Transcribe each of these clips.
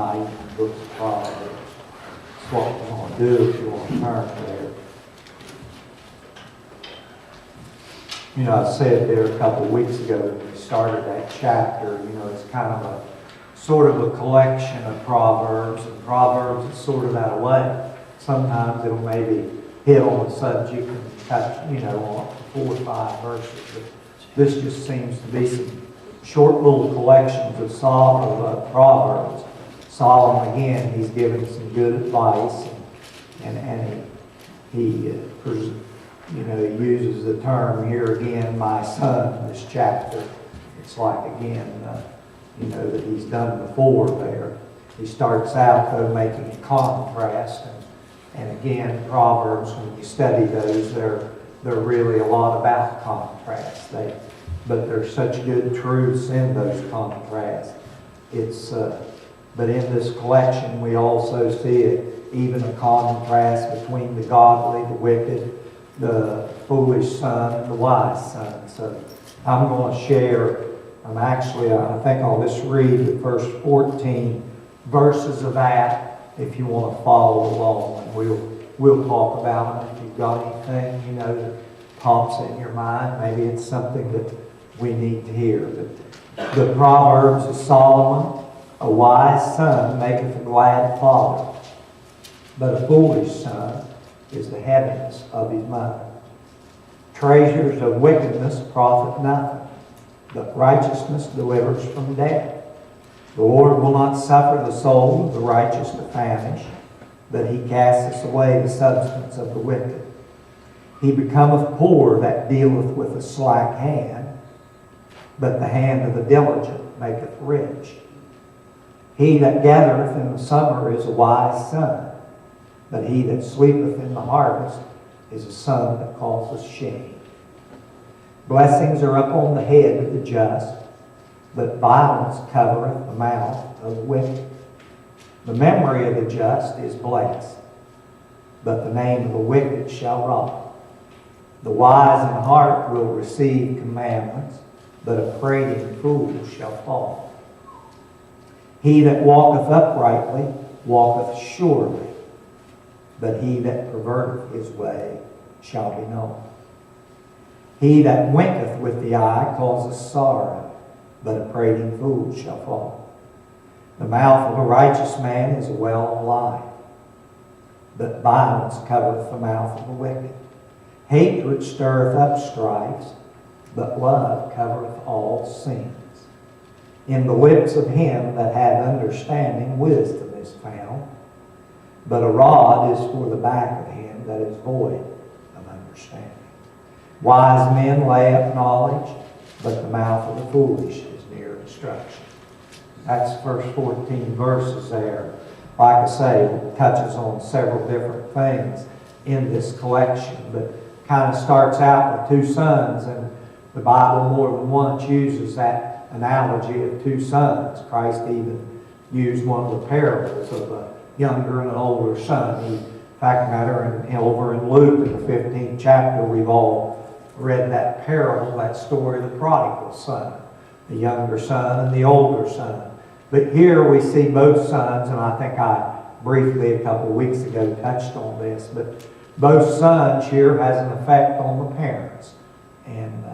tonight in the book of Proverbs. That's what we're going to do if you want to turn there. You know, I said there a couple of weeks ago when we started that chapter, you know, it's kind of a sort of a collection of Proverbs, and Proverbs is sort of that way. Sometimes it'll maybe hit on a subject and touch, you know, on 4 or 5 verses. But this just seems to be some short little collections of Proverbs. Solomon, again, he's given some good advice, and he you know, he uses the term here again, my son, in this chapter. It's like, again, you know, that he's done before there. He starts out, though, making a contrast. And again, Proverbs, when you study those, they're really a lot about contrast. But there's such good truths in those contrasts. But in this collection, we also see even a contrast between the godly, the wicked, the foolish son, and the wise son. So I'm going to share, I think I'll just read the first 14 verses of that if you want to follow along. And we'll talk about them. If you've got anything, you know, that pops in your mind, maybe it's something that we need to hear. But the Proverbs of Solomon: a wise son maketh a glad father, but a foolish son is the heaviness of his mother. Treasures of wickedness profit nothing, but righteousness delivers from death. The Lord will not suffer the soul of the righteous to famish, but he casteth away the substance of the wicked. He becometh poor that dealeth with a slack hand, but the hand of the diligent maketh rich. He that gathereth in the summer is a wise son, but he that sleepeth in the harvest is a son that causeth shame. Blessings are upon the head of the just, but violence covereth the mouth of the wicked. The memory of the just is blessed, but the name of the wicked shall rot. The wise in heart will receive commandments, but a prating fool shall fall. He that walketh uprightly walketh surely, but he that perverteth his way shall be known. He that winketh with the eye causeth sorrow, but a prating fool shall fall. The mouth of a righteous man is a well of life, but violence covereth the mouth of the wicked. Hatred stirreth up strifes, but love covereth all sins. In the lips of him that hath understanding wisdom is found, but a rod is for the back of him that is void of understanding. Wise men lay up knowledge, but the mouth of the foolish is near destruction. That's the first 14 verses there. Like I say, it touches on several different things in this collection, but kind of starts out with 2 sons, and the Bible more than once uses that analogy of 2 sons. Christ even used one of the parables of a younger and an older son. In fact matter, over in Luke in the 15th chapter, we've all read that parable, that story of the prodigal son, the younger son and the older son. But here we see both sons, and I think I briefly a couple of weeks ago touched on this, but both sons here has an effect on the parents. And,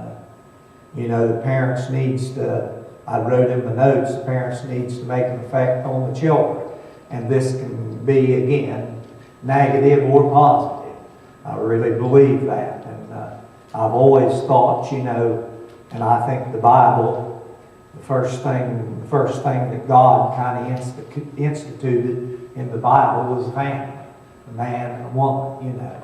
you know, the parents needs to, I wrote in the notes, the parents needs to make an effect on the children. And this can be, again, negative or positive. I really believe that. And I've always thought, you know, and I think the Bible, the first thing that God kind of instituted in the Bible was family, a man and a woman, you know.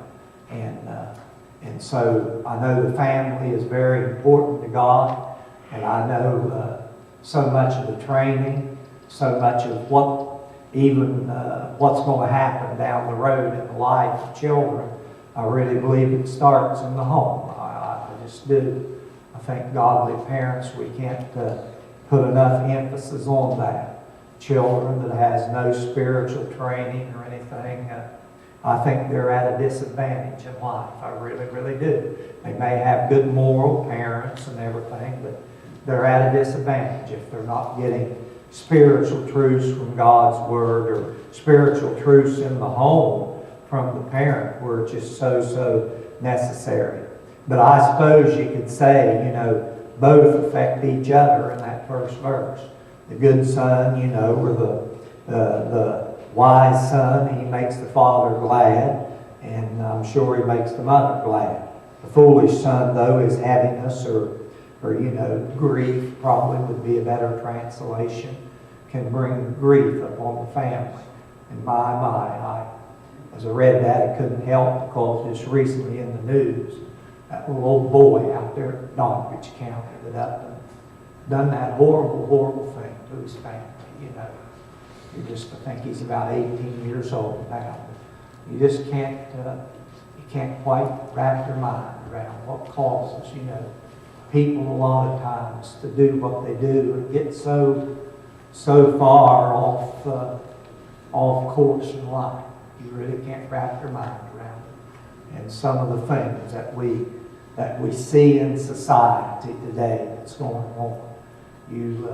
And so I know the family is very important to God, and I know so much of the training, so much of what's going to happen down the road in the life of children. I really believe it starts in the home. I just do. I think godly parents, we can't put enough emphasis on that. Children that has no spiritual training or anything, I think they're at a disadvantage in life. I really, really do. They may have good moral parents and everything, but they're at a disadvantage if they're not getting spiritual truths from God's Word, or spiritual truths in the home from the parent were just so necessary. But I suppose you could say, both affect each other in that first verse. The good son, or the wise son, he makes the father glad, and I'm sure he makes the mother glad. The foolish son, though, is heaviness or grief, probably would be a better translation, can bring grief upon the family. And as I read that, I couldn't help, because just recently in the news, that little old boy out there in Doddridge County that done that horrible thing to his family. I think he's about 18 years old now. You just can't quite wrap your mind around what causes, people a lot of times to do what they do and get so far off course in life. You really can't wrap your mind around it. And some of the things that we see in society today that's going on, you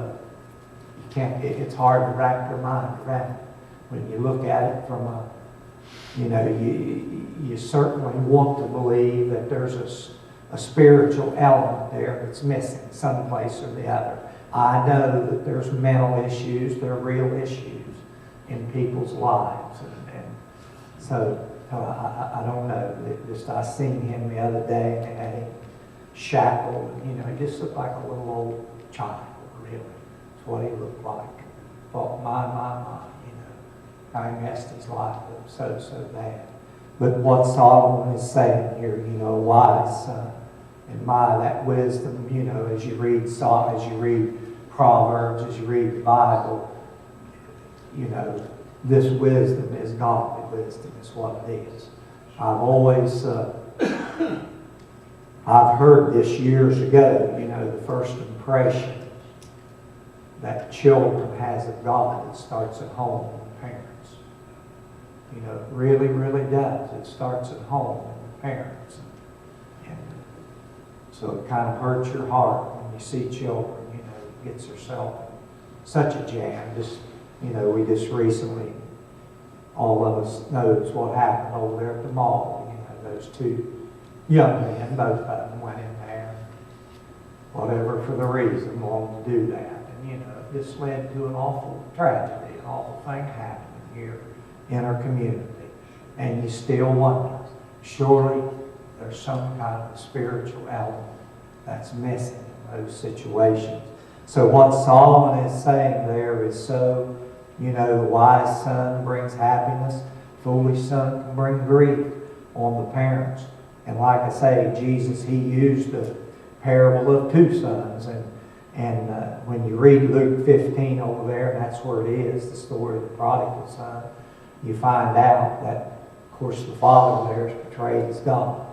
can't. It's hard to wrap your mind around it when you look at it from a. You certainly want to believe that there's a spiritual element there that's missing someplace or the other. I know that there's mental issues, there are real issues in people's lives, and so I don't know. I seen him the other day, and they had him shackled. He just looked like a little old child. Really, that's what he looked like. Thought, my. I messed his life up so bad. But what Solomon is saying here, wise son, and that wisdom, as you read Proverbs, as you read the Bible, this wisdom is godly wisdom, is what it is. I've always, I've heard this years ago, the first impression that children has of God, it starts at home with the parents. It really, really does. It starts at home with the parents. And so it kind of hurts your heart when you see children, gets herself such a jam. We just recently, all of us knows what happened over there at the mall. Those two young men, both of them went in there, whatever for the reason, wanted to do that. And, this led to an awful tragedy, an awful thing happening here in our community. And you still wonder, surely there's some kind of spiritual element that's missing in those situations. So what Solomon is saying there is the wise son brings happiness, foolish son can bring grief on the parents. And like I say, Jesus, he used the parable of two sons. And when you read Luke 15 over there, and that's where it is, the story of the prodigal son, you find out that, of course, the father there is portrayed as God.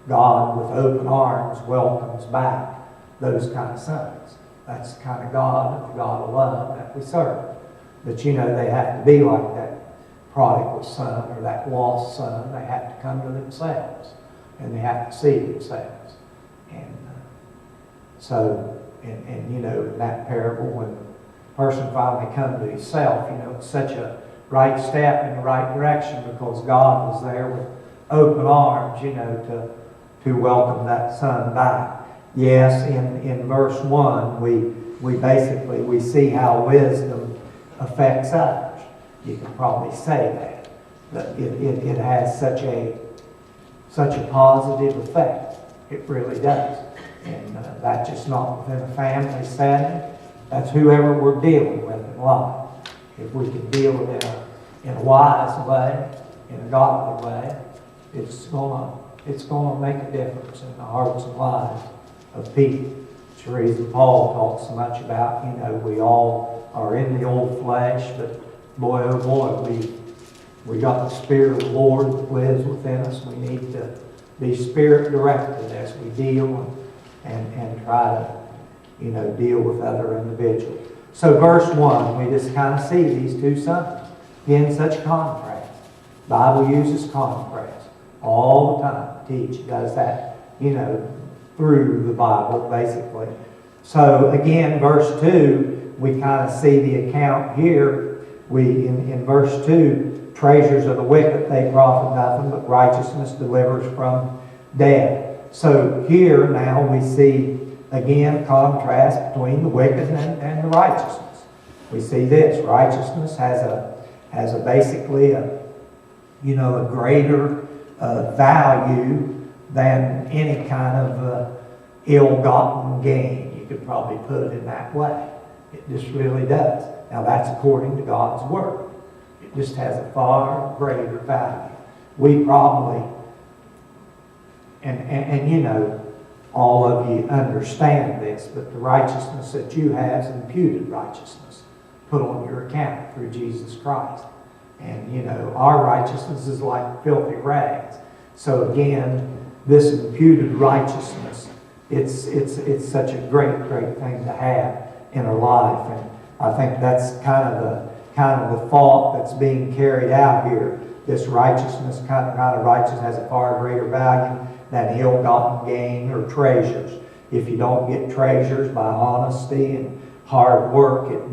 God, with open arms, welcomes back those kind of sons. That's the kind of God, the God of love that we serve. But they have to be like that prodigal son or that lost son. They have to come to themselves, and they have to see themselves. And in that parable, when the person finally comes to himself, it's such a right step in the right direction, because God was there with open arms, to welcome that son back. Yes, in verse 1, we see how wisdom affects others. You can probably say that it has such a positive effect. It really does. And that's just not within a family setting. That's whoever we're dealing with in life. If we can deal with it in a wise way, in a godly way, it's gonna make a difference in the hearts and lives of people. It's the reason Paul talks so much about, we all are in the old flesh, but boy, oh boy, we got the Spirit of the Lord that lives within us. We need to be Spirit directed as we deal and try to, deal with other individuals. So verse 1, we just kind of see these two sons. Again, such contrast. The Bible uses contrast all the time. Teach does that, through the Bible, basically. So again, verse 2, we kind of see the account here. In verse 2, treasures of the wicked, they profit nothing, but righteousness delivers from death. So here now we see again contrast between the wicked and the righteousness. We see this. Righteousness has a basically a greater value than any kind of ill-gotten gain. You could probably put it in that way. It just really does. Now that's according to God's Word. It just has a far greater value. We probably, and all of you understand this, but the righteousness that you have is imputed righteousness put on your account through Jesus Christ. And our righteousness is like filthy rags. So again, this imputed righteousness, it's such a great thing to have in our life. And I think that's kind of the thought that's being carried out here. This righteousness, kind of righteousness, has a far greater value than ill-gotten gain or treasures. If you don't get treasures by honesty and hard work, it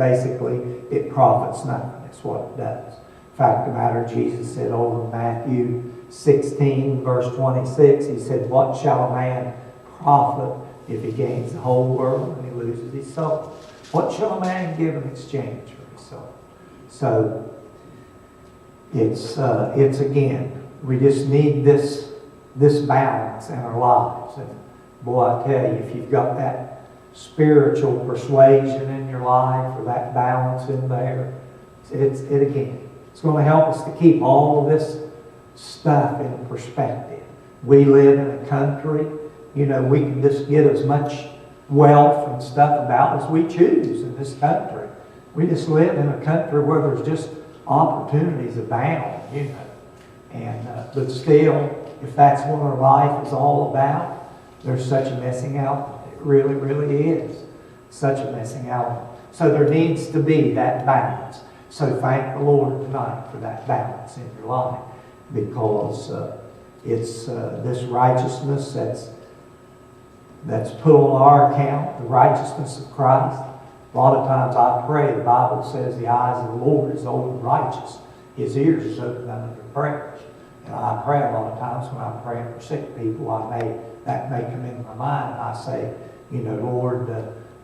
profits nothing. That's what it does. Fact of the matter, Jesus said over in Matthew 16, verse 26, he said, "What shall a man profit if he gains the whole world and he loses his soul? What shall a man give in exchange for his soul?" So it's again, we just need this balance in our lives. And boy, I tell you, if you've got that spiritual persuasion in your life or that balance in there, it's going to help us to keep all of this stuff in perspective. We live in a country, we can just get as much wealth and stuff about as we choose in this country. We just live in a country where there's just opportunities abound, And but still, if that's what our life is all about, there's such a missing out. It really, really is such a missing out. So there needs to be that balance. So thank the Lord tonight for that balance in your life, because it's this righteousness that's put on our account, the righteousness of Christ. A lot of times I pray, the Bible says the eyes of the Lord is over the righteous. His ears is open unto their prayers. And I pray a lot of times when I'm praying for sick people, that may come into my mind, and I say, Lord,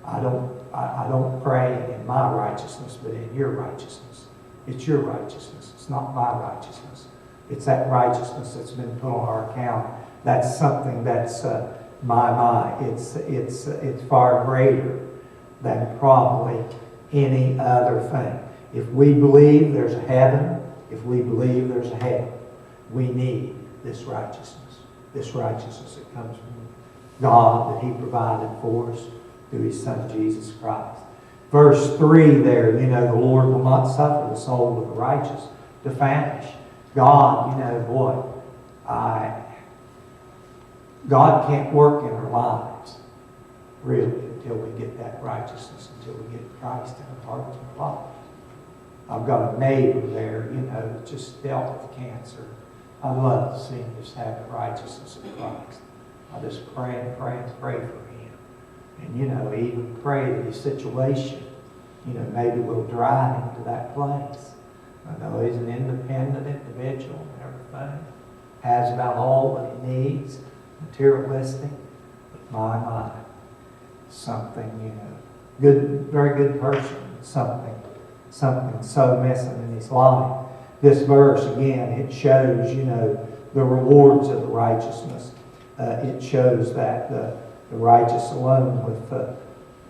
I don't pray in my righteousness, but in your righteousness. It's your righteousness. It's not my righteousness. It's that righteousness that's been put on our account. That's something that's my. It's far greater than probably any other thing. If we believe there's a heaven, if we believe there's a hell, we need this righteousness. This righteousness that comes from God, that He provided for us through His Son Jesus Christ. Verse 3 there, the Lord will not suffer the soul of the righteous to famish. God, God can't work in our lives, really, until we get that righteousness, until we get Christ in our hearts and our lives. I've got a neighbor there, that just dealt with cancer. I love to see him just have the righteousness of Christ. I just pray and pray and pray for him. And, even pray that his situation, maybe will drive him to that place. I know he's an independent individual and everything. Has about all that he needs, materialistic. But my, something, good, very good person, something so missing in his life. This verse, again, it shows, the rewards of the righteousness. It shows that the righteous alone with,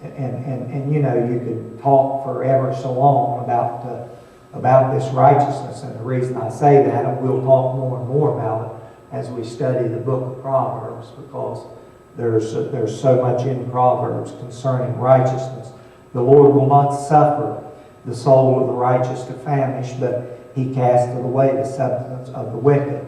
you could talk forever so long about this righteousness. And the reason I say that, and we'll talk more and more about it as we study the book of Proverbs, because there's so much in Proverbs concerning righteousness. The Lord will not suffer the soul of the righteous to famish, but He casteth away the substance of the wicked.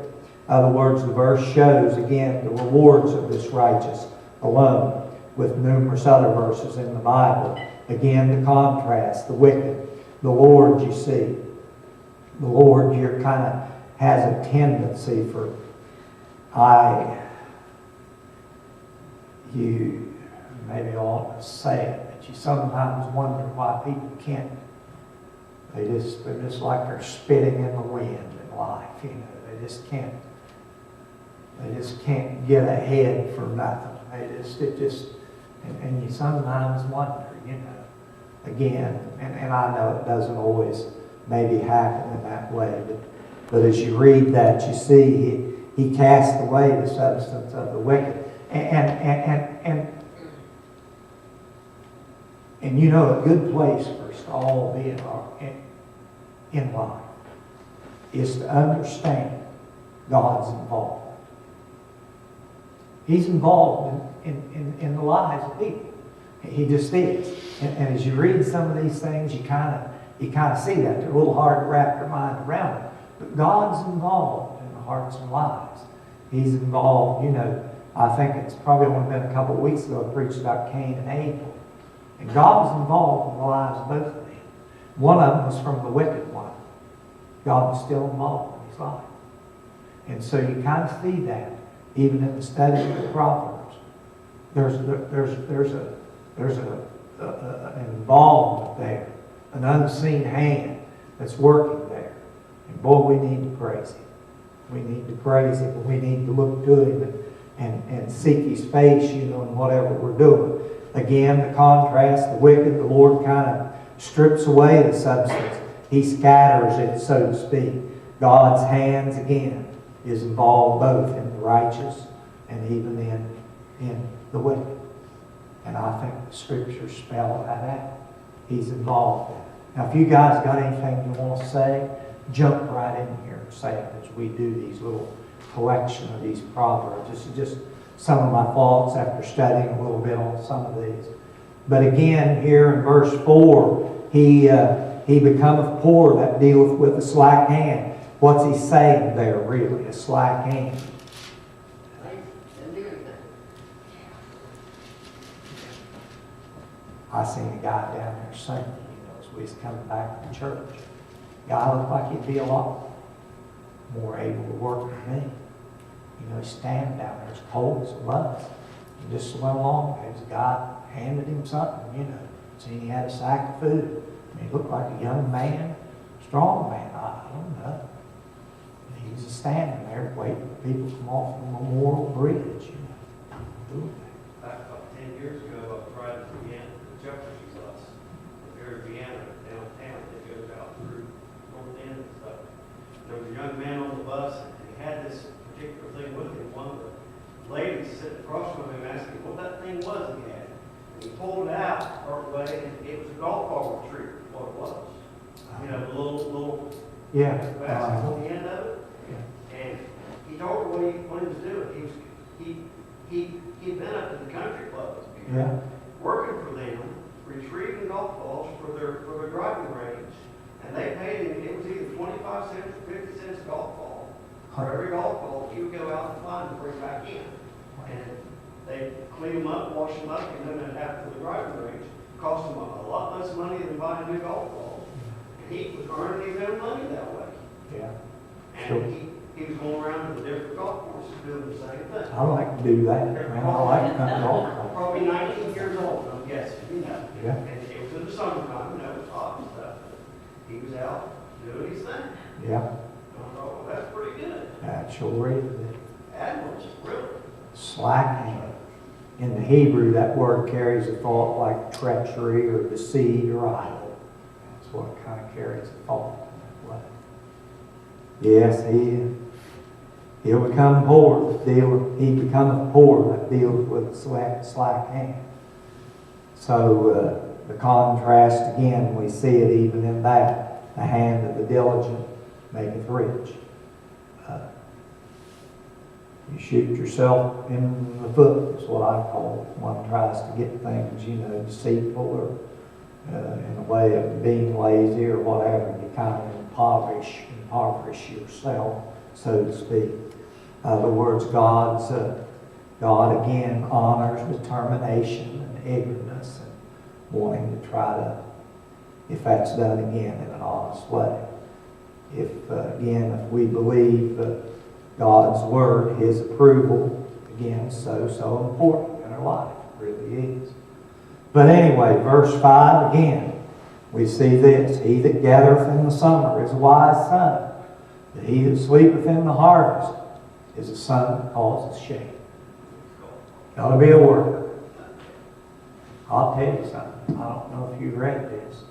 In other words, the verse shows, again, the rewards of this righteous alone, with numerous other verses in the Bible. Again, the contrast, the wicked. The Lord, you see, the Lord, you're kind of has a tendency for, you maybe ought to say it, but you sometimes wonder why people can't. They're just like they're spitting in the wind in life, you know. They just can't get ahead for nothing. And you sometimes wonder, you know, again, and I know it doesn't always maybe happen in that way, but as you read that, you see he cast away the substance of the wicked. And you know, a good place for us to all be in life is to understand God's involvement. He's involved in the lives of people. He just is. And as you read some of these things, you kind of see that. They're a little hard to wrap your mind around it. But God's involved in the hearts and lives. He's involved, you know, I think it's probably only been a couple of weeks ago I preached about Cain and Abel. And God was involved in the lives of both of them. One of them was from the wicked one. God was still involved in his life. And so you kind of see that even in the study of the Proverbs. There's an involvement there, an unseen hand that's working there. And boy, we need to praise him. We need to praise him. We need to look to him and seek his face, you know, in whatever we're doing. Again, the contrast, the wicked, the Lord kind of strips away the substance. He scatters it, so to speak. God's hands, again, is involved both in the righteous and even in the wicked. And I think the Scriptures spell that out. He's involved in it. Now, if you guys got anything you want to say, jump right in here and say it as we do these little collection of these proverbs. This is just some of my thoughts after studying a little bit on some of these. But again, here in verse 4, he becometh poor that dealeth with a slack hand. What's he saying there, really? A slack hand. I seen a guy down there Sunday, you know, as we was coming back from church. Guy looked like he'd be a lot more able to work than me. You know, he's standing down there as cold as it was. He just went along. There was a guy handed him something, you know. Seen he had a sack of food. I mean, he looked like a young man, strong man. I don't know. He was just standing there waiting for people to come off the Memorial Bridge, you know. Back about 10 years ago, I tried to begin the Jefferson bus. Here in Vienna, downtown, that goes out through North End and stuff. There was a young man on the bus, and he had this particular thing with him. One of the ladies sitting across from him asked him what that thing was he had. And he pulled it out part way, and it was a golf ball retriever, what it was. You know, the little basket on the end of it. Yeah. And he told her what he was doing. He'd been up to the country club, working for them, retrieving golf balls for their driving range. And they paid him, it was either 25 cents or 50 cents a golf ball. For every golf ball, he would go out and find and bring back in. And they'd clean them up, wash them up, and then they'd have for the driving range. It cost them a lot less money than buying new golf balls. And he was earning his own money that way. Yeah. And he was going around to the different golf courses doing the same thing. I like to do that. Man, I like to come golf. Probably 19 years old, I'm guessing, you know. Yeah. And it was in the summertime, you know, it was hot and stuff. He was out doing his thing. Yeah. And I thought, well, that's pretty good. That sure is. Admirals, really. Slack hand. In the Hebrew, that word carries a thought like treachery or deceit or idle. That's what it kind of carries a thought in that way. Yes, he'll become poor. He becometh poor that dealeth with a slack hand. So the contrast again, we see it even in that. The hand of the diligent maketh rich. You shoot yourself in the foot, is what I call it. One tries to get things, you know, deceitful or in a way of being lazy or whatever. You kind of impoverish yourself, so to speak. In other words, God again honors determination and eagerness and wanting to try to, if that's done again in an honest way. If we believe God's word, his approval, again, so important in our life. It really is. But anyway, verse 5 again, we see this. He that gathereth in the summer is a wise son, but he that sleepeth in the harvest is a son that causes shame. Got to be a worker. I'll tell you something. I don't know if you read this.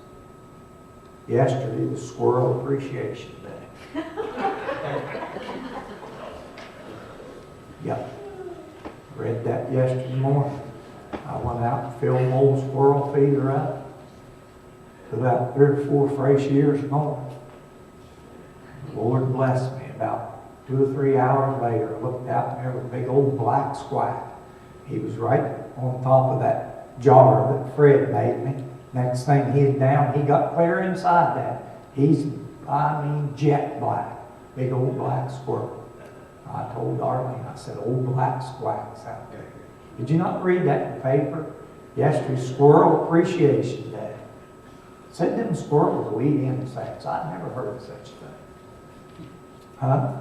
Yesterday was Squirrel Appreciation Day. Yep. Read that yesterday morning. I went out and filled an old squirrel feeder up. About 3 or 4 fresh years gone. The Lord blessed me. About 2 or 3 hours later, I looked out and there was a big old black squack. He was right on top of that jar that Fred made me. Next thing he had down, he got clear inside that. He's, jet black. Big old black squirrel. I told Darlene, I said, old black squacks out there. Did you not read that in the paper? Yesterday's Squirrel Appreciation Day. Said them squirrels will eat insects. I'd never heard of such a thing. Huh?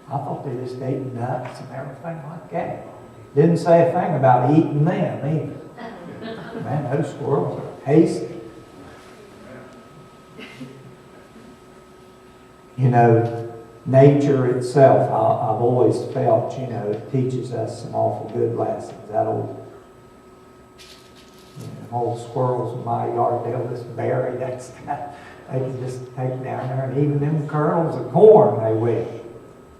I thought they just ate nuts and everything like that. Didn't say a thing about eating them either. Man, those squirrels are tasty. You know, nature itself, I've always felt, it teaches us some awful good lessons. That old squirrels in my yard, they'll just bury that stuff. They can just take down there, and even them kernels of corn they will.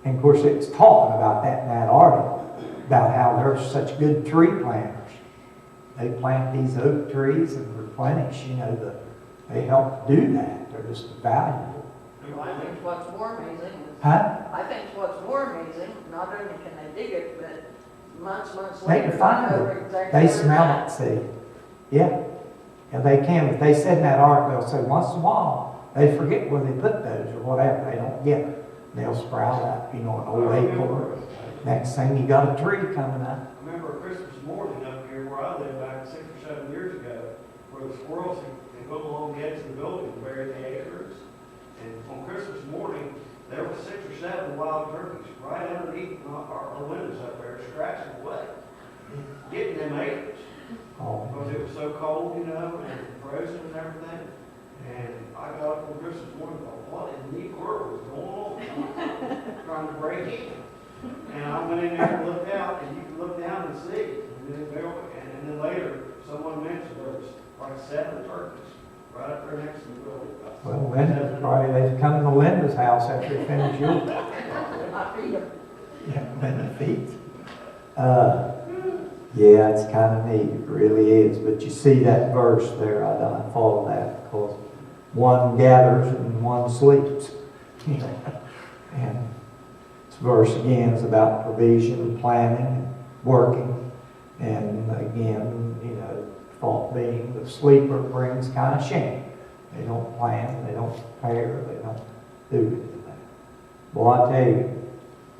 And of course, it's talking about that in that article, about how they're such good tree planters. They plant these oak trees and replenish, they help do that. They're just valuable. I think what's more amazing is, Huh? I think what's more amazing, not only can they dig it, but months They later. can find know it. exactly They where it's smell at. it, see. Yeah. Yeah, they can. But they said in that article, they'll say once in a while, they forget where they put those or whatever. They don't get it. They'll sprout up, an old acorn. Next thing, you got a tree coming up. I remember a Christmas morning up here where I lived back 6 or 7 years ago, where the squirrels had go along the edge of the building and bury the acorns. And on Christmas morning, there were 6 or 7 wild turkeys right underneath our windows up there, scratching away, getting them acorns. Oh, Because it was so cold, and frozen and everything. And I got up on Christmas morning and thought, what in the world is going on? Trying to break in. And I went in there and looked out, and you can look down and see. And then later, someone mentioned there was like 7 turkeys right up there next to the building. well, Linda, probably they've come to Linda's house after they finish yours. I feed them. Yeah, Linda feeds. Yeah, it's kind of neat. It really is. But you see that verse there, I follow that because one gathers and one sleeps. And this verse again is about provision, planning, and working. And again, thought being the sleeper brings kind of shame. They don't plan, they don't prepare, they don't do anything. Well, I tell you,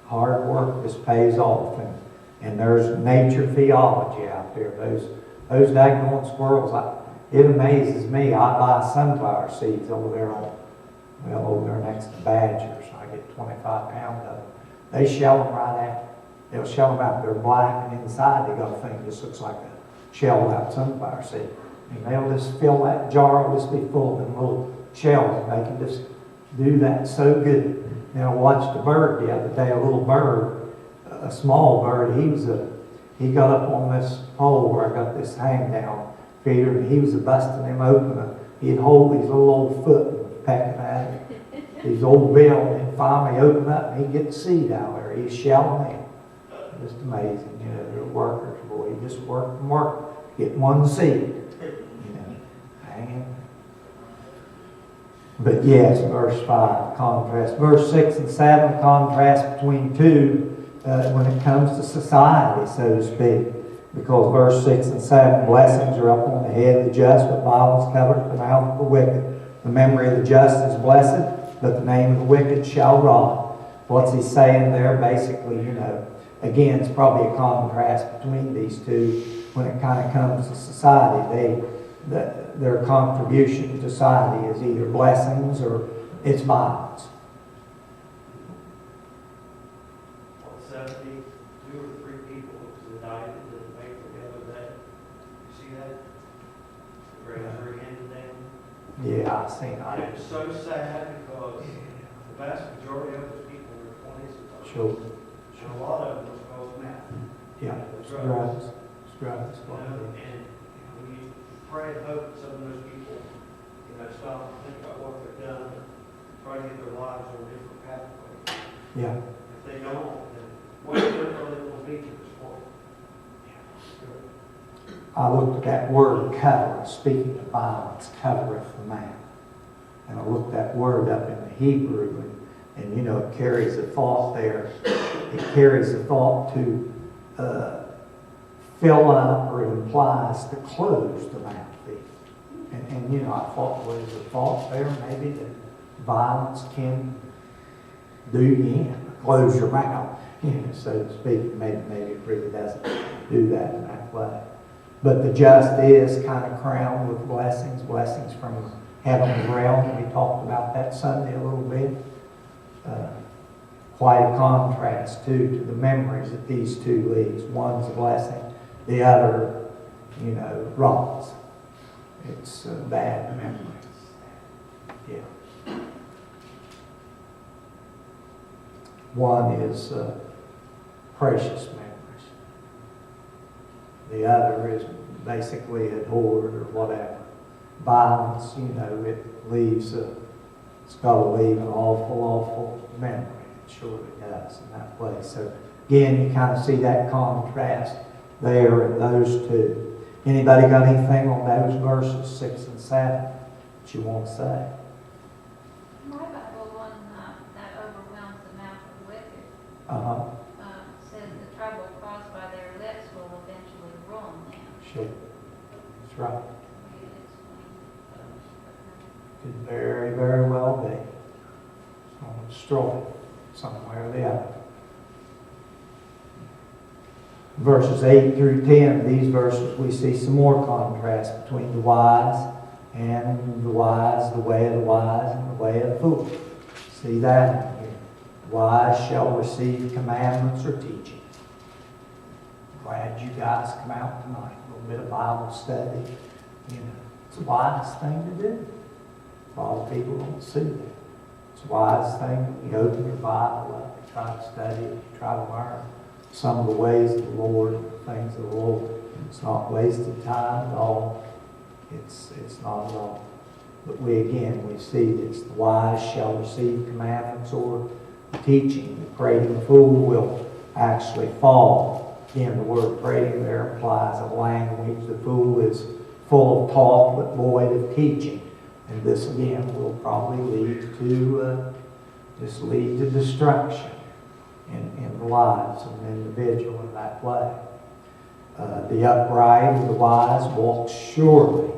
hard work just pays off. And there's nature theology out there. Those daggone squirrels, it amazes me. I buy sunflower seeds over there next to Badgers. I get 25 pounds of them. They shell them right out. They'll shell them out. They're black, and inside they got a thing that just looks like a shelled out sunflower seed. And they'll just fill that jar, will just be full of them little shells, and they can just do that so good. Now I watched a bird the other day, a little bird, a small bird. He got up on this pole where I got this hang down feeder, and he was busting them open. He'd hold his little old foot and pecking at it, his old bill, and then finally open up, and he'd get the seed out there. He's shelling in. Just amazing, they're workers, boy. You just work and work, get one seed, hanging. But yes, verse 5, contrast. Verse 6 and 7, contrast between two when it comes to society, so to speak. Because verse 6 and 7, blessings are up on the head of the just, but violence covereth the mouth of the wicked. The memory of the just is blessed, but the name of the wicked shall rot. What's he saying there? Basically, again, it's probably a contrast between these two when it kind of comes to society. Their contribution to society is either blessings or it's violence. 72 or 3 people was indicted in the paper the other day. You see that? seen And it. it's so sad because the vast majority of those people in their twenties and thirties. Sure. And a lot of them was called meth. Yeah, The it's drugs. drugs. It's drugs. You know, and we pray and hope that some of those people, stop and think about what they've done, and try to get their lives on a different pathway. Yeah. If they don't, then what are they going to be to this point? I looked at that word cover, speaking of violence, covereth the mouth. And I looked that word up in the Hebrew, and it carries a thought there. It carries a thought to fill up, or it implies to close the mouth. And I thought, well, there's a thought there maybe that violence can do you in, close your mouth, so to speak. Maybe it really doesn't do that in that way. But the just is kind of crowned with blessings from heaven's realm. We talked about that Sunday a little bit. Quite a contrast, too, to the memories that these two leaves. One's a blessing, the other, rots. It's a bad memory. Yeah. One is precious memories. The other is basically adored or whatever. Violence, it leaves it's got to leave an awful memory. It surely does in that way. So again, you kind of see that contrast there in those two. Anybody got anything on those verses 6 and 7 that you want to say? My Bible one that overwhelms the mouth of the wicked says the trouble caused by their lips will eventually ruin them. Sure. That's right. Will you explain those? Could very well be. It's going to destroy somewhere or the other. Verses 8 through 10, these verses, we see some more contrast between the wise, the way of the wise, and the way of the fool. See that here. The wise shall receive commandments or teaching. Glad you guys come out tonight. A little bit of Bible study. It's a wise thing to do. A lot of people don't see that. It's a wise thing. You open your Bible up, you try to study it, you try to learn some of the ways of the Lord, the things of the Lord. It's not wasted time at all. It's not at all. But we see this. The wise shall receive commandments or teaching. The prating fool will actually fall. Again, the word prating there implies a language. The fool is full of talk but void of teaching. And this again will probably lead to destruction in the lives of an individual in that way. The upright and the wise walk surely.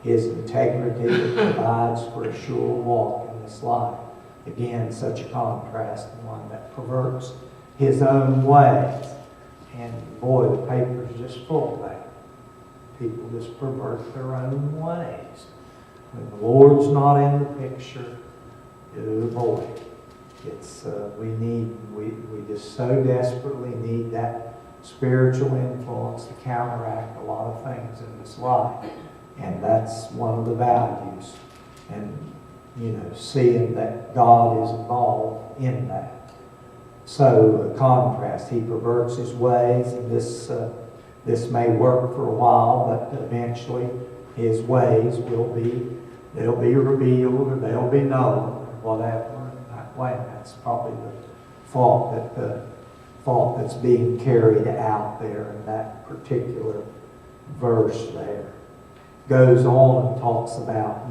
His integrity provides for a sure walk in this life. Again, such a contrast, one that perverts his own ways. And boy, the paper's just full of that. People just pervert their own ways. When the Lord's not in the picture, oh boy, it's we just so desperately need that spiritual influence to counteract a lot of things in this life. And that's one of the values. And, seeing that God is involved in that. So, a contrast. He perverts his ways, and this may work for a while, but eventually his ways they'll be revealed, or they'll be known, or whatever, in that way. That's probably the thought that's being carried out there in that particular verse there. Goes on and talks about,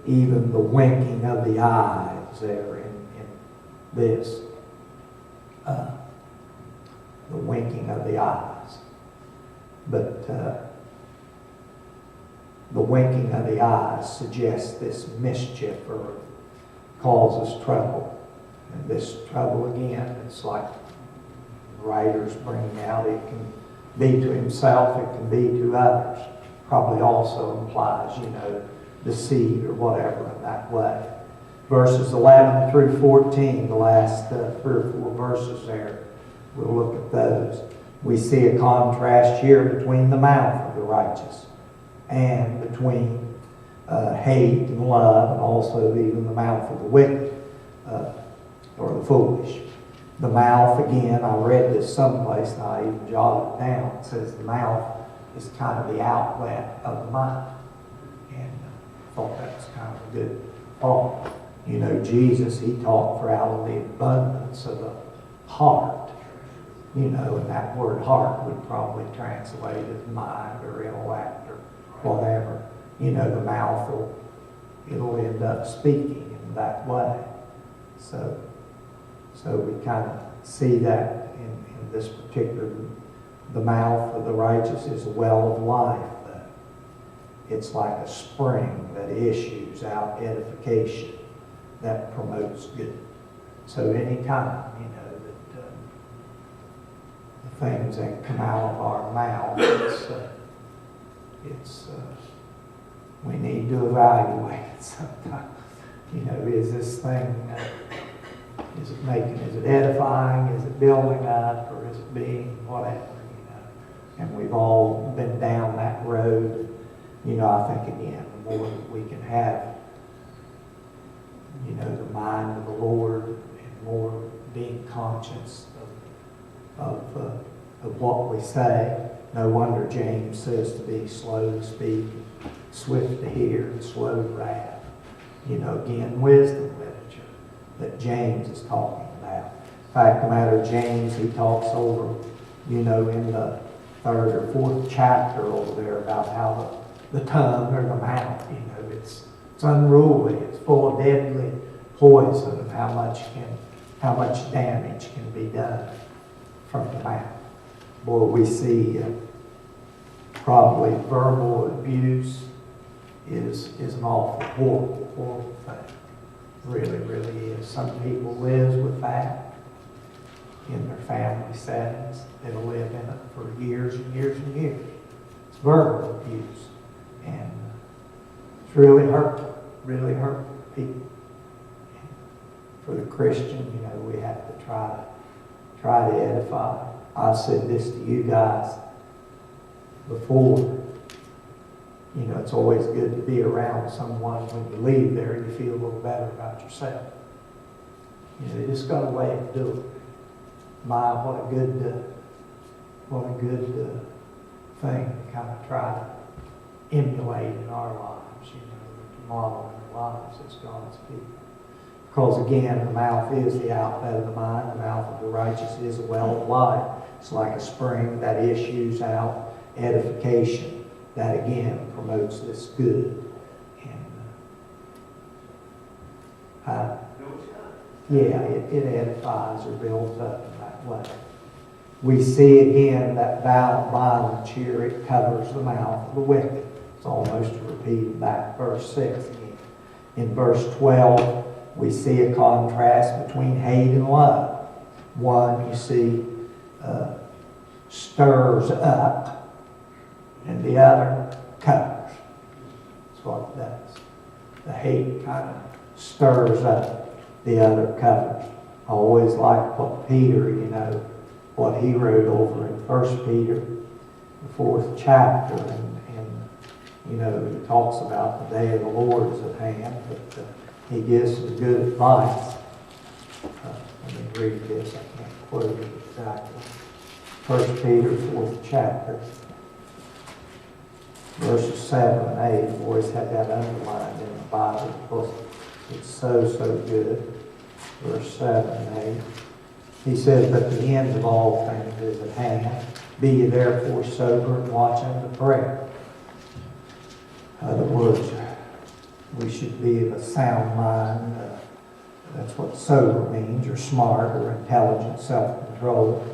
even the winking of the eyes there in this. The winking of the eyes. But the winking of the eyes suggests this mischief or causes trouble. And this trouble, again, it's like the writers bringing out, it can be to himself, it can be to others. Probably also implies, deceit or whatever in that way. Verses 11 through 14, the last 3 or 4 verses there, we'll look at those. We see a contrast here between the mouth of the righteous and between hate and love, and also even the mouth of the wicked, or the foolish. The mouth, again, I read this someplace, and I even jotted it down. It says the mouth is kind of the outlet of the mind. And I thought that was kind of a good thought. You know, Jesus, he taught for out of the abundance of the heart. You know, and that word heart would probably translate as mind or intellect or whatever. You know, the mouth it'll end up speaking in that way. So we kind of see that in this particular, the mouth of the righteous is a well of life. It's like a spring that issues out edification that promotes good. So anytime, you know, that the things that come out of our mouth, we need to evaluate it sometimes. You know, is this thing, is it edifying, is it building up, or is it being whatever, you know? And we've all been down that road. You know, I think again, the more that we can have, you know, the mind of the Lord, and more being conscious of what we say. No wonder James says to be slow to speak, swift to hear, and slow to wrath. You know, again, wisdom literature that James is talking about. In fact, the matter of James, he talks over, you know, in the 3rd or 4th chapter over there about how the tongue or the mouth, you know, it's unruly, it's full of deadly poison, and how much damage can be done from the mouth. Boy, we see probably verbal abuse is an awful, horrible thing. Really, really is. Some people live with that in their family settings. They'll live in it for years and years and years. It's verbal abuse. And it's really hurtful people. And for the Christian, you know, we have to try to edify. I said this to you guys before. You know, it's always good to be around someone when you leave there, you feel a little better about yourself. You know, you just got a way of doing it. My, what a good thing to kind of try to emulate in our lives, you know, to model in our lives as God's people. Because again, the mouth is the outlet of the mind. The mouth of the righteous is a well of life. It's like a spring that issues out edification. That again promotes this good. And it edifies or builds up in that way. We see again that violence here, it covers the mouth of the wicked. It's almost a repeat of that verse 6 again. In verse 12, we see a contrast between hate and love. One, you see, stirs up, and the other covers. That's what it does. The hate kind of stirs up, the other covers. I always like what Peter, you know, what he wrote over in 1 Peter, the 4th chapter, and you know, he talks about the day of the Lord is at hand, but he gives some good advice. Let me read this, I can't quote it exactly. 1 Peter, 4th chapter, verses 7 and 8. I've always had that underlined in the Bible because it's so good. Verse 7 and 8. He says, but the end of all things is at hand. Be ye therefore sober and watch unto prayer. In other words, we should be of a sound mind. That's what sober means, or smart, or intelligent, self-control.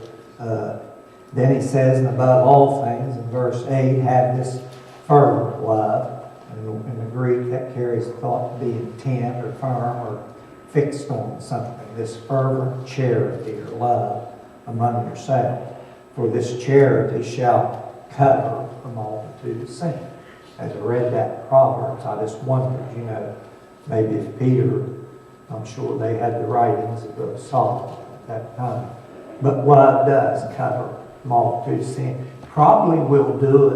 Then he says, and above all things, in verse 8, have this fervent love. In the Greek, that carries the thought to be intent or firm or fixed on something. This fervent charity or love among yourselves. For this charity shall cover the multitude of sin. As I read that Proverbs, I just wondered, you know, maybe if Peter, I'm sure they had the writings of Solomon at that time. But love does cover multitude of sin. Probably will do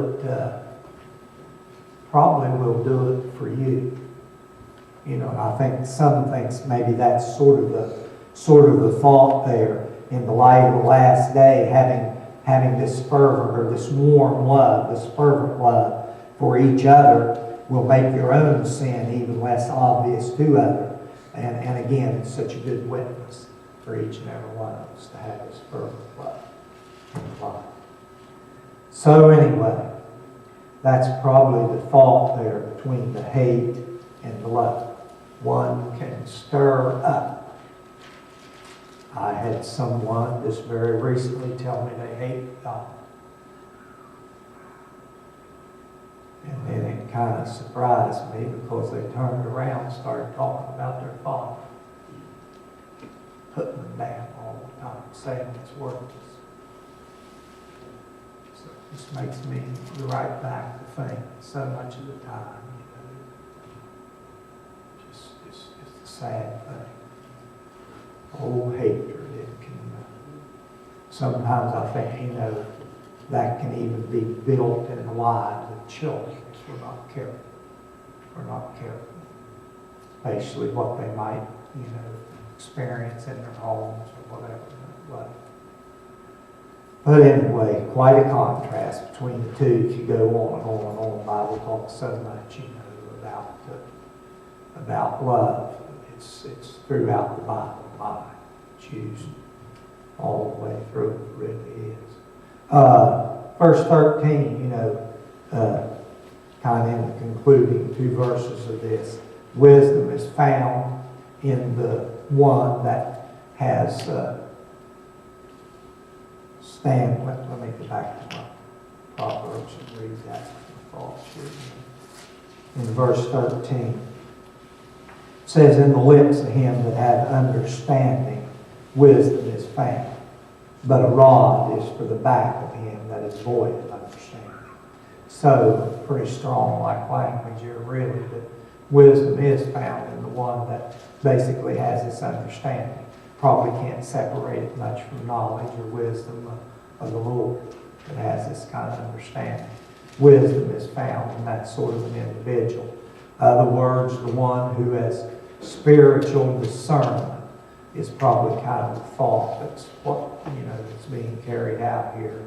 it for you. You know, and I think some thinks maybe that's sort of the thought there in the light of the last day, having this fervent or this warm love, this fervent love for each other will make your own sin even less obvious to others. And again, it's such a good witness for each and every one of us to have this fervent love in life. So anyway, that's probably the thought there between the hate and the love. One can stir up. I had someone just very recently tell me they hate God. And then it kind of surprised me because they turned around and started talking about their father. Putting them down all the time, saying it's worthless. So it just makes me right back to think so much of the time, you know, just it's a sad thing. Oh, hatred, it can, sometimes I think, you know, that can even be built in the lives of children if we're not careful. We're not careful. Especially what they might, you know, experience in their homes or whatever. But anyway, quite a contrast between the two. If you go on and on and on, the Bible talks so much, you know, about love. It's throughout the Bible. It's used all the way through. It really is. Verse 13, you know, kind of in the concluding two verses of this, wisdom is found in the one that has let me go back to my Proverbs and read that false here. In verse 13, it says, in the lips of him that hath understanding, wisdom is found, but a rod is for the back of him that is void of understanding. So, pretty strong like language here, really, but wisdom is found in the one that basically has this understanding. Probably can't separate it much from knowledge or wisdom of the Lord, that has this kind of understanding. Wisdom is found in that sort of an individual. Other words, the one who has spiritual discernment is probably kind of the thought that's what, you know, that's being carried out here.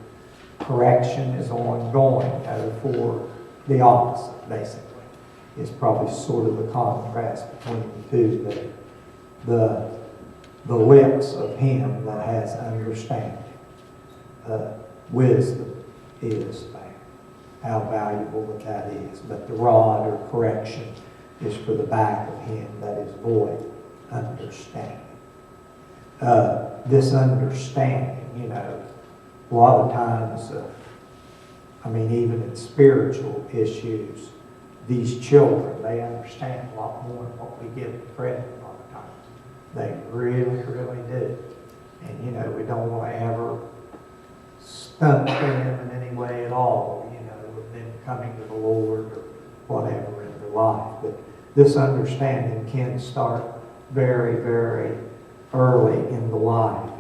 Correction is ongoing for the opposite, basically. It's probably sort of the contrast between the two there. The lips of him that has understanding. Wisdom is found. How valuable that is. But the rod or correction is for the back of him that is void understanding. This understanding, you know, a lot of times, even in spiritual issues, these children, they understand a lot more than what we give them credit a lot of times. They really, really do. And, you know, we don't want to ever stunt them in any way at all, you know, with them coming to the Lord or whatever in their life. But this understanding can start very, very early in the life.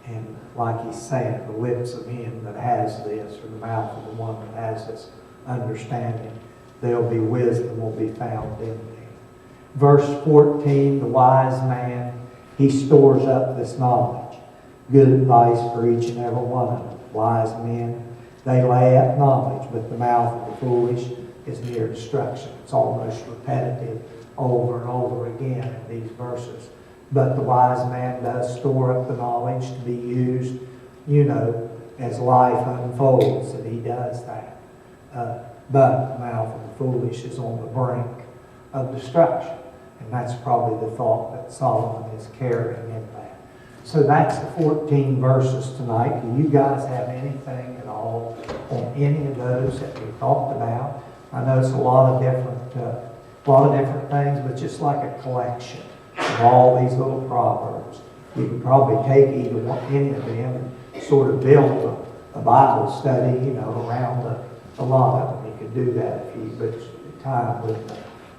And like he's saying, the lips of him that has this, or the mouth of the one that has this understanding, there'll be wisdom will be found in him. Verse 14, the wise man, he stores up this knowledge. Good advice for each and every one of them. Wise men, they lay up knowledge, but the mouth of the foolish is near destruction. It's almost repetitive over and over again in these verses. But the wise man does store up the knowledge to be used, you know, as life unfolds, and he does that. But the mouth of the foolish is on the brink of destruction. And that's probably the thought that Solomon is carrying in that. So that's the 14 verses tonight. Do you guys have anything at all on any of those that we talked about? I know it's a lot of different things, but just like a collection of all these little proverbs. You could probably take any of them and sort of build a Bible study, you know, around a lot of them. You could do that if you, but time wouldn't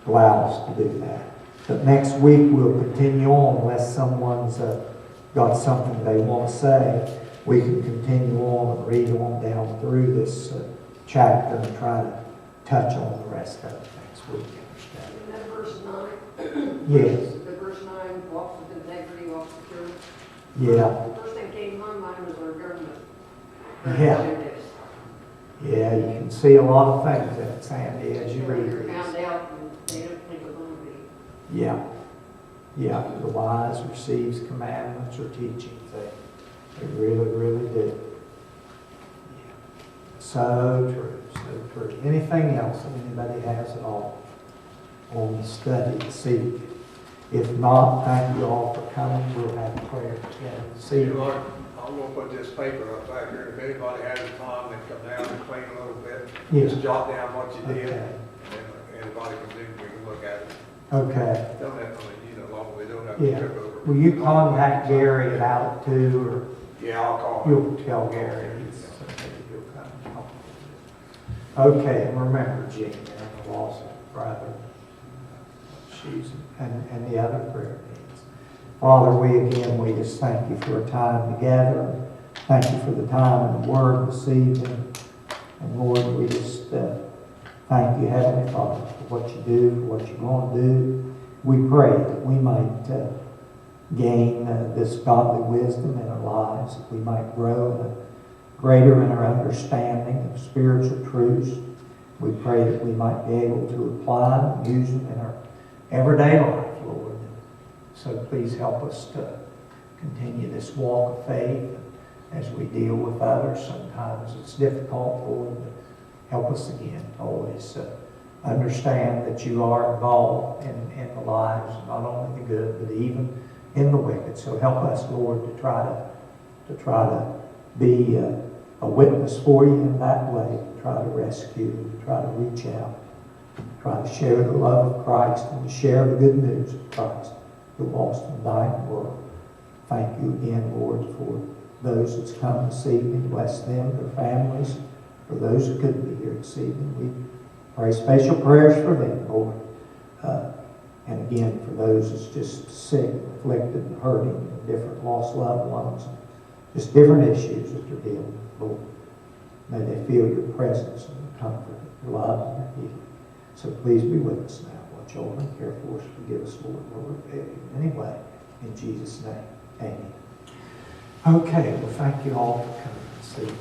allow us to do that. But next week we'll continue on, unless someone's got something they want to say. We can continue on and read on down through this chapter and try to touch on the rest of it next so we can understand. In that verse 9. Yes. The verse 9, walks with integrity, walks securely. Yeah, The first thing came to my mind was our government. Yeah. representatives. yeah, you can see a lot of things in it, Sandy, as you read They're these. found out and they don't think we're going to be. Yeah, yeah, the wise receives commandments or teachings. They really, really do. Yeah. So true, so true. Anything else that anybody has at all on the study this evening? If not, thank you all for coming. We'll have prayer together this See, evening. Lord, I'm gonna put this paper up back here, if anybody has time, then come down and clean a little bit. Yeah. Just jot down what you did, Okay. and then anybody can do, we can look at it. Okay. Don't have, long, we don't have to Yeah. trip over. Will you contact Gary at out too, Yeah, I'll call or him. you'll tell Gary? He'll come. Okay, and remember Jean and the loss of brother. She's, and the other prayer needs. Father, we just thank you for a time together. Thank you for the time and the word this evening. And Lord, we just thank you, Heavenly Father, for what you do, for what you're going to do. We pray that we might gain this godly wisdom in our lives, that we might grow greater in our understanding of spiritual truths. We pray that we might be able to apply and use them in our everyday life, Lord. So please help us to continue this walk of faith as we deal with others. Sometimes it's difficult, Lord, but help us again to always understand that you are involved in the lives, not only the good, but even in the wicked. So help us, Lord, to try to be a witness for you in that way, to try to rescue, to try to reach out, try to share the love of Christ and to share the good news of Christ, the lost and dying world. Thank you again, Lord, for those that's come this evening. Bless them, their families. For those who couldn't be here this evening, we pray special prayers for them, Lord. And again, for those that's just sick, afflicted, and hurting, and different lost loved ones, and just different issues that they're dealing with, Lord. May they feel your presence and your comfort, your love, and your healing. So please be with us now. Watch over and care for us. Forgive us, Lord, where we fail you in any way. In Jesus' name, amen. Okay, well, thank you all for coming this evening.